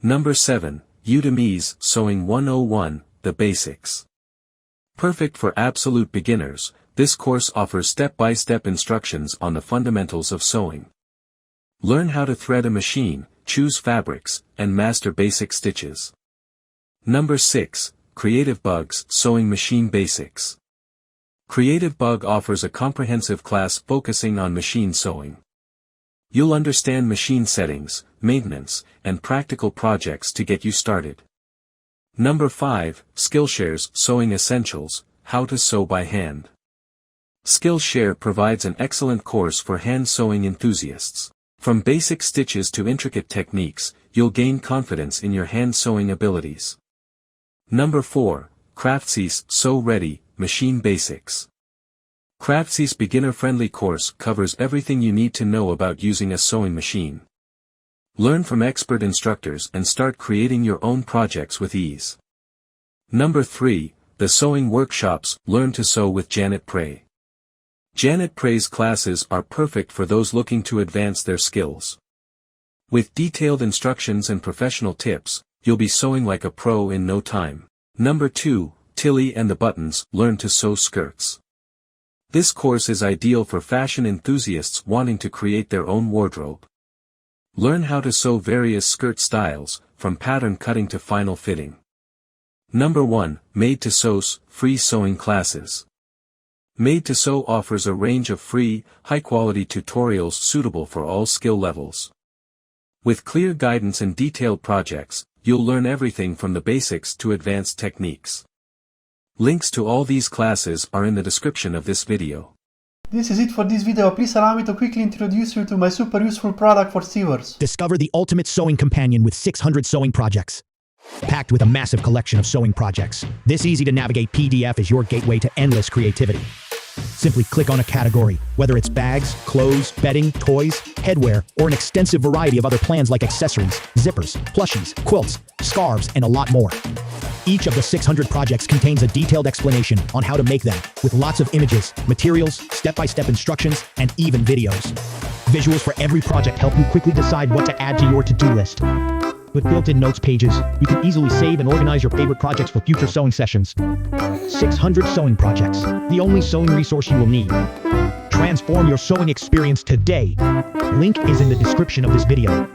Number 7, Udemy's Sewing 101, The Basics. Perfect for absolute beginners, this course offers step-by-step instructions on the fundamentals of sewing. Learn how to thread a machine, choose fabrics, and master basic stitches. Number 6, Creative Bug's Sewing Machine Basics. Creative Bug offers a comprehensive class focusing on machine sewing. You'll understand machine settings, maintenance, and practical projects to get you started. Number 5, Skillshare's Sewing Essentials, How to Sew by Hand. Skillshare provides an excellent course for hand sewing enthusiasts. From basic stitches to intricate techniques, you'll gain confidence in your hand sewing abilities. Number 4, Craftsy's Sew Ready, Machine Basics. Craftsy's beginner-friendly course covers everything you need to know about using a sewing machine. Learn from expert instructors and start creating your own projects with ease. Number 3, The Sewing Workshops, Learn to Sew with Janet Prey. Janet Prey's classes are perfect for those looking to advance their skills. With detailed instructions and professional tips, you'll be sewing like a pro in no time. Number 2, Tilly and the Buttons, Learn to Sew Skirts. This course is ideal for fashion enthusiasts wanting to create their own wardrobe. Learn how to sew various skirt styles, from pattern cutting to final fitting. Number 1, Made to Sew's Free Sewing Classes. Made to Sew offers a range of free, high-quality tutorials suitable for all skill levels. With clear guidance and detailed projects, you'll learn everything from the basics to advanced techniques. Links to all these classes are in the description of this video. This is it for this video. Please allow me to quickly introduce you to my super useful product for sewers. Discover the ultimate sewing companion with 600 sewing projects. Packed with a massive collection of sewing projects, this easy-to-navigate PDF is your gateway to endless creativity. Simply click on a category, whether it's bags, clothes, bedding, toys, headwear, or an extensive variety of other plans like accessories, zippers, plushies, quilts, scarves, and a lot more. Each of the 600 projects contains a detailed explanation on how to make them, with lots of images, materials, step-by-step instructions, and even videos. Visuals for every project help you quickly decide what to add to your to-do list. With built-in notes pages, you can easily save and organize your favorite projects for future sewing sessions. 600 sewing projects, the only sewing resource you will need. Transform your sewing experience today. Link is in the description of this video.